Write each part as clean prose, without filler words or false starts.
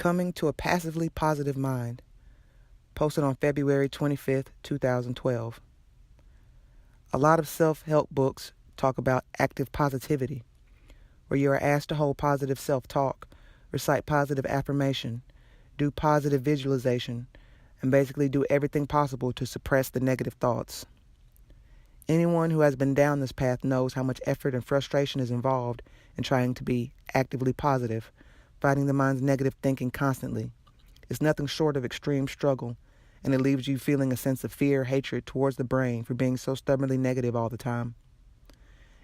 Coming to a Passively Positive Mind, posted on February 25th, 2012. A lot of self-help books talk about active positivity, where you are asked to hold positive self-talk, recite positive affirmation, do positive visualization, and basically do everything possible to suppress the negative thoughts. Anyone who has been down this path knows how much effort and frustration is involved in trying to be actively positive, fighting the mind's negative thinking constantly. It's nothing short of extreme struggle, and it leaves you feeling a sense of fear, hatred towards the brain for being so stubbornly negative all the time.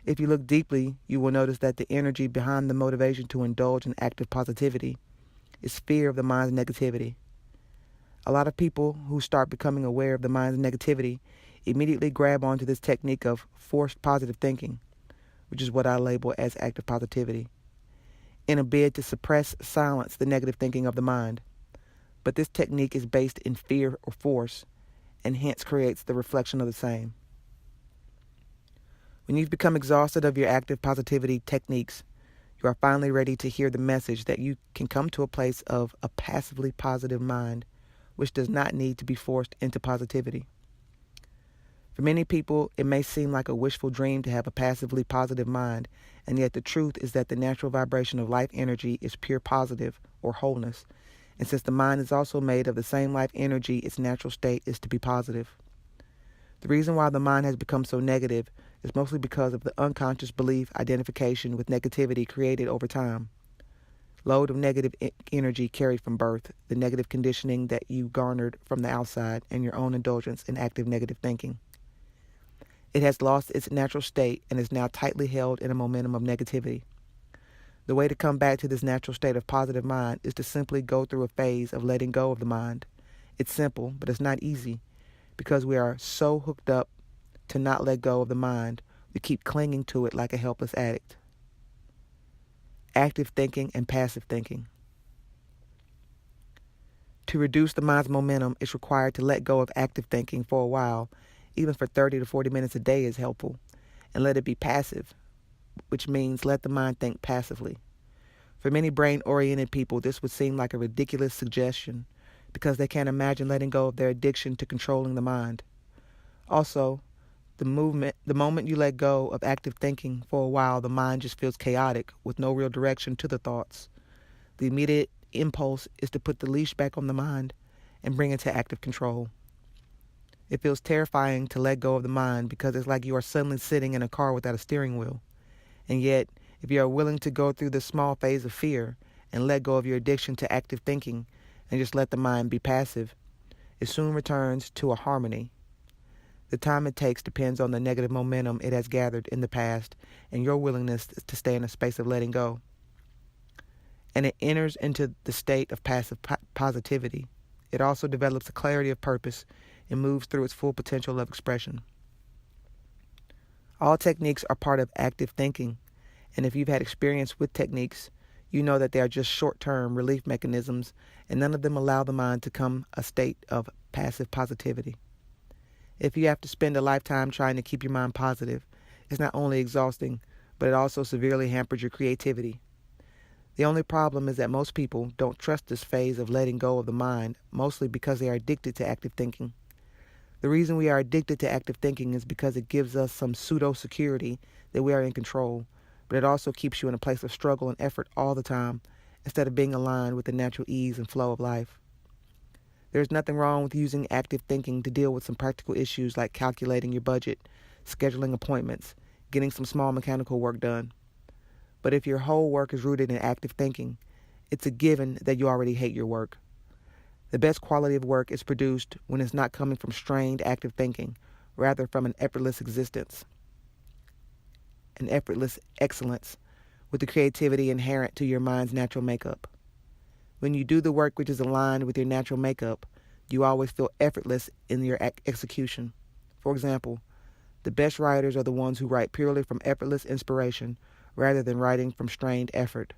If you look deeply, you will notice that the energy behind the motivation to indulge in active positivity is fear of the mind's negativity. A lot of people who start becoming aware of the mind's negativity immediately grab onto this technique of forced positive thinking, which is what I label as active positivity, in a bid to silence the negative thinking of the mind. But this technique is based in fear or force, and hence creates the reflection of the same. When you've become exhausted of your active positivity techniques, you are finally ready to hear the message that you can come to a place of a passively positive mind, which does not need to be forced into positivity. For many people, it may seem like a wishful dream to have a passively positive mind, and yet the truth is that the natural vibration of life energy is pure positive, or wholeness, and since the mind is also made of the same life energy, its natural state is to be positive. The reason why the mind has become so negative is mostly because of the unconscious belief identification with negativity created over time. Load of negative energy carried from birth, the negative conditioning that you garnered from the outside, and your own indulgence in active negative thinking. It has lost its natural state and is now tightly held in a momentum of negativity. The way to come back to this natural state of positive mind is to simply go through a phase of letting go of the mind. It's simple, but it's not easy, because we are so hooked up to not let go of the mind, we keep clinging to it like a helpless addict. Active thinking and passive thinking. To reduce the mind's momentum, it's required to let go of active thinking for a while. Even for 30 to 40 minutes a day is helpful, and let it be passive, which means let the mind think passively. For many brain-oriented people, this would seem like a ridiculous suggestion because they can't imagine letting go of their addiction to controlling the mind. Also, the moment you let go of active thinking for a while, the mind just feels chaotic with no real direction to the thoughts. The immediate impulse is to put the leash back on the mind and bring it to active control. It feels terrifying to let go of the mind because it's like you are suddenly sitting in a car without a steering wheel. And yet, if you are willing to go through this small phase of fear and let go of your addiction to active thinking and just let the mind be passive, it soon returns to a harmony. The time it takes depends on the negative momentum it has gathered in the past and your willingness to stay in a space of letting go. And it enters into the state of passive positivity. It also develops a clarity of purpose and moves through its full potential of expression. All techniques are part of active thinking, and if you've had experience with techniques, you know that they are just short-term relief mechanisms, and none of them allow the mind to come a state of passive positivity. If you have to spend a lifetime trying to keep your mind positive, it's not only exhausting, but it also severely hampers your creativity. The only problem is that most people don't trust this phase of letting go of the mind, mostly because they are addicted to active thinking. The reason we are addicted to active thinking is because it gives us some pseudo-security that we are in control, but it also keeps you in a place of struggle and effort all the time, instead of being aligned with the natural ease and flow of life. There is nothing wrong with using active thinking to deal with some practical issues like calculating your budget, scheduling appointments, getting some small mechanical work done. But if your whole work is rooted in active thinking, it's a given that you already hate your work. The best quality of work is produced when it's not coming from strained active thinking, rather from an effortless existence, an effortless excellence, with the creativity inherent to your mind's natural makeup. When you do the work which is aligned with your natural makeup, you always feel effortless in your execution. For example, the best writers are the ones who write purely from effortless inspiration rather than writing from strained effort.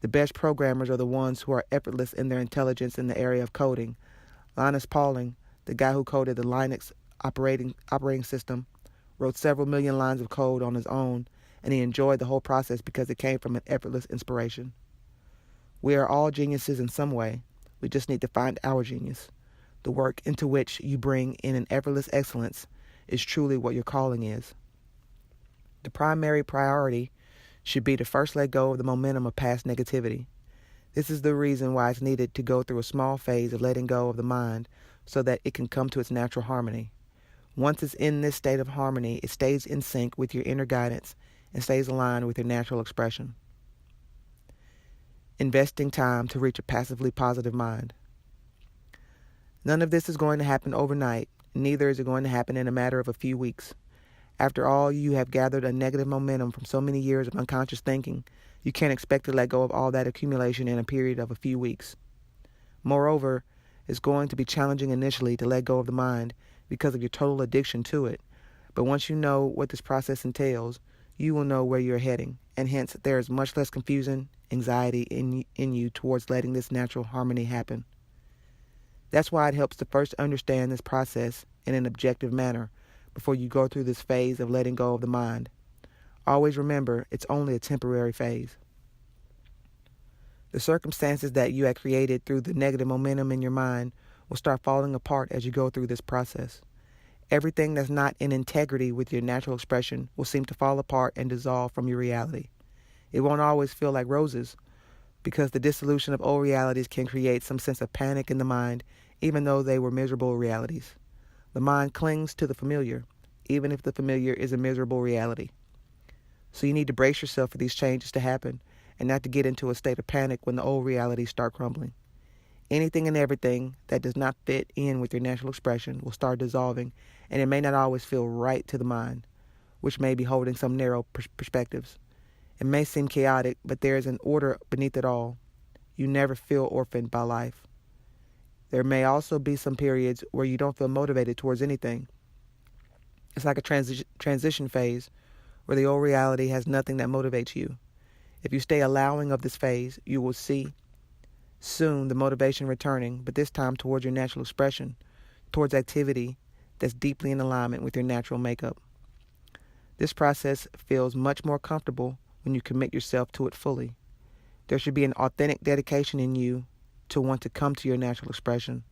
The best programmers are the ones who are effortless in their intelligence in the area of coding. Linus Pauling, the guy who coded the Linux operating system, wrote several million lines of code on his own, and he enjoyed the whole process because it came from an effortless inspiration. We are all geniuses in some way. We just need to find our genius. The work into which you bring in an effortless excellence is truly what your calling is. The primary priority should be to first let go of the momentum of past negativity. This is the reason why it's needed to go through a small phase of letting go of the mind so that it can come to its natural harmony. Once it's in this state of harmony, it stays in sync with your inner guidance and stays aligned with your natural expression. Investing time to reach a passively positive mind. None of this is going to happen overnight, neither is it going to happen in a matter of a few weeks. After all, you have gathered a negative momentum from so many years of unconscious thinking, you can't expect to let go of all that accumulation in a period of a few weeks. Moreover, it's going to be challenging initially to let go of the mind because of your total addiction to it. But once you know what this process entails, you will know where you're heading, and hence there is much less confusion, anxiety in you towards letting this natural harmony happen. That's why it helps to first understand this process in an objective manner before you go through this phase of letting go of the mind. Always remember, it's only a temporary phase. The circumstances that you have created through the negative momentum in your mind will start falling apart as you go through this process. Everything that's not in integrity with your natural expression will seem to fall apart and dissolve from your reality. It won't always feel like roses, because the dissolution of old realities can create some sense of panic in the mind, even though they were miserable realities. The mind clings to the familiar, even if the familiar is a miserable reality. So you need to brace yourself for these changes to happen and not to get into a state of panic when the old realities start crumbling. Anything and everything that does not fit in with your natural expression will start dissolving, and it may not always feel right to the mind, which may be holding some narrow perspectives. It may seem chaotic, but there is an order beneath it all. You never feel orphaned by life. There may also be some periods where you don't feel motivated towards anything. It's like a transition phase where the old reality has nothing that motivates you. If you stay allowing of this phase, you will see soon the motivation returning, but this time towards your natural expression, towards activity that's deeply in alignment with your natural makeup. This process feels much more comfortable when you commit yourself to it fully. There should be an authentic dedication in you to want to come to your natural expression.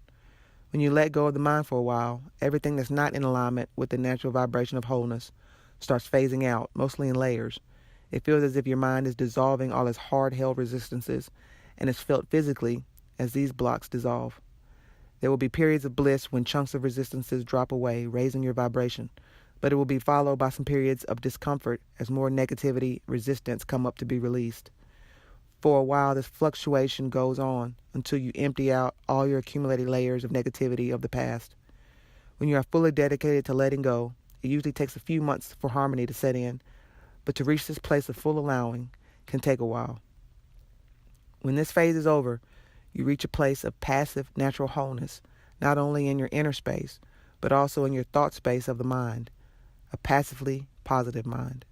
When you let go of the mind for a while, everything that's not in alignment with the natural vibration of wholeness starts phasing out, mostly in layers. It feels as if your mind is dissolving all its hard-held resistances, and is felt physically as these blocks dissolve. There will be periods of bliss when chunks of resistances drop away, raising your vibration, but it will be followed by some periods of discomfort as more negativity, resistance come up to be released. For a while, this fluctuation goes on until you empty out all your accumulated layers of negativity of the past. When you are fully dedicated to letting go, it usually takes a few months for harmony to set in, but to reach this place of full allowing can take a while. When this phase is over, you reach a place of passive natural wholeness, not only in your inner space, but also in your thought space of the mind, a passively positive mind.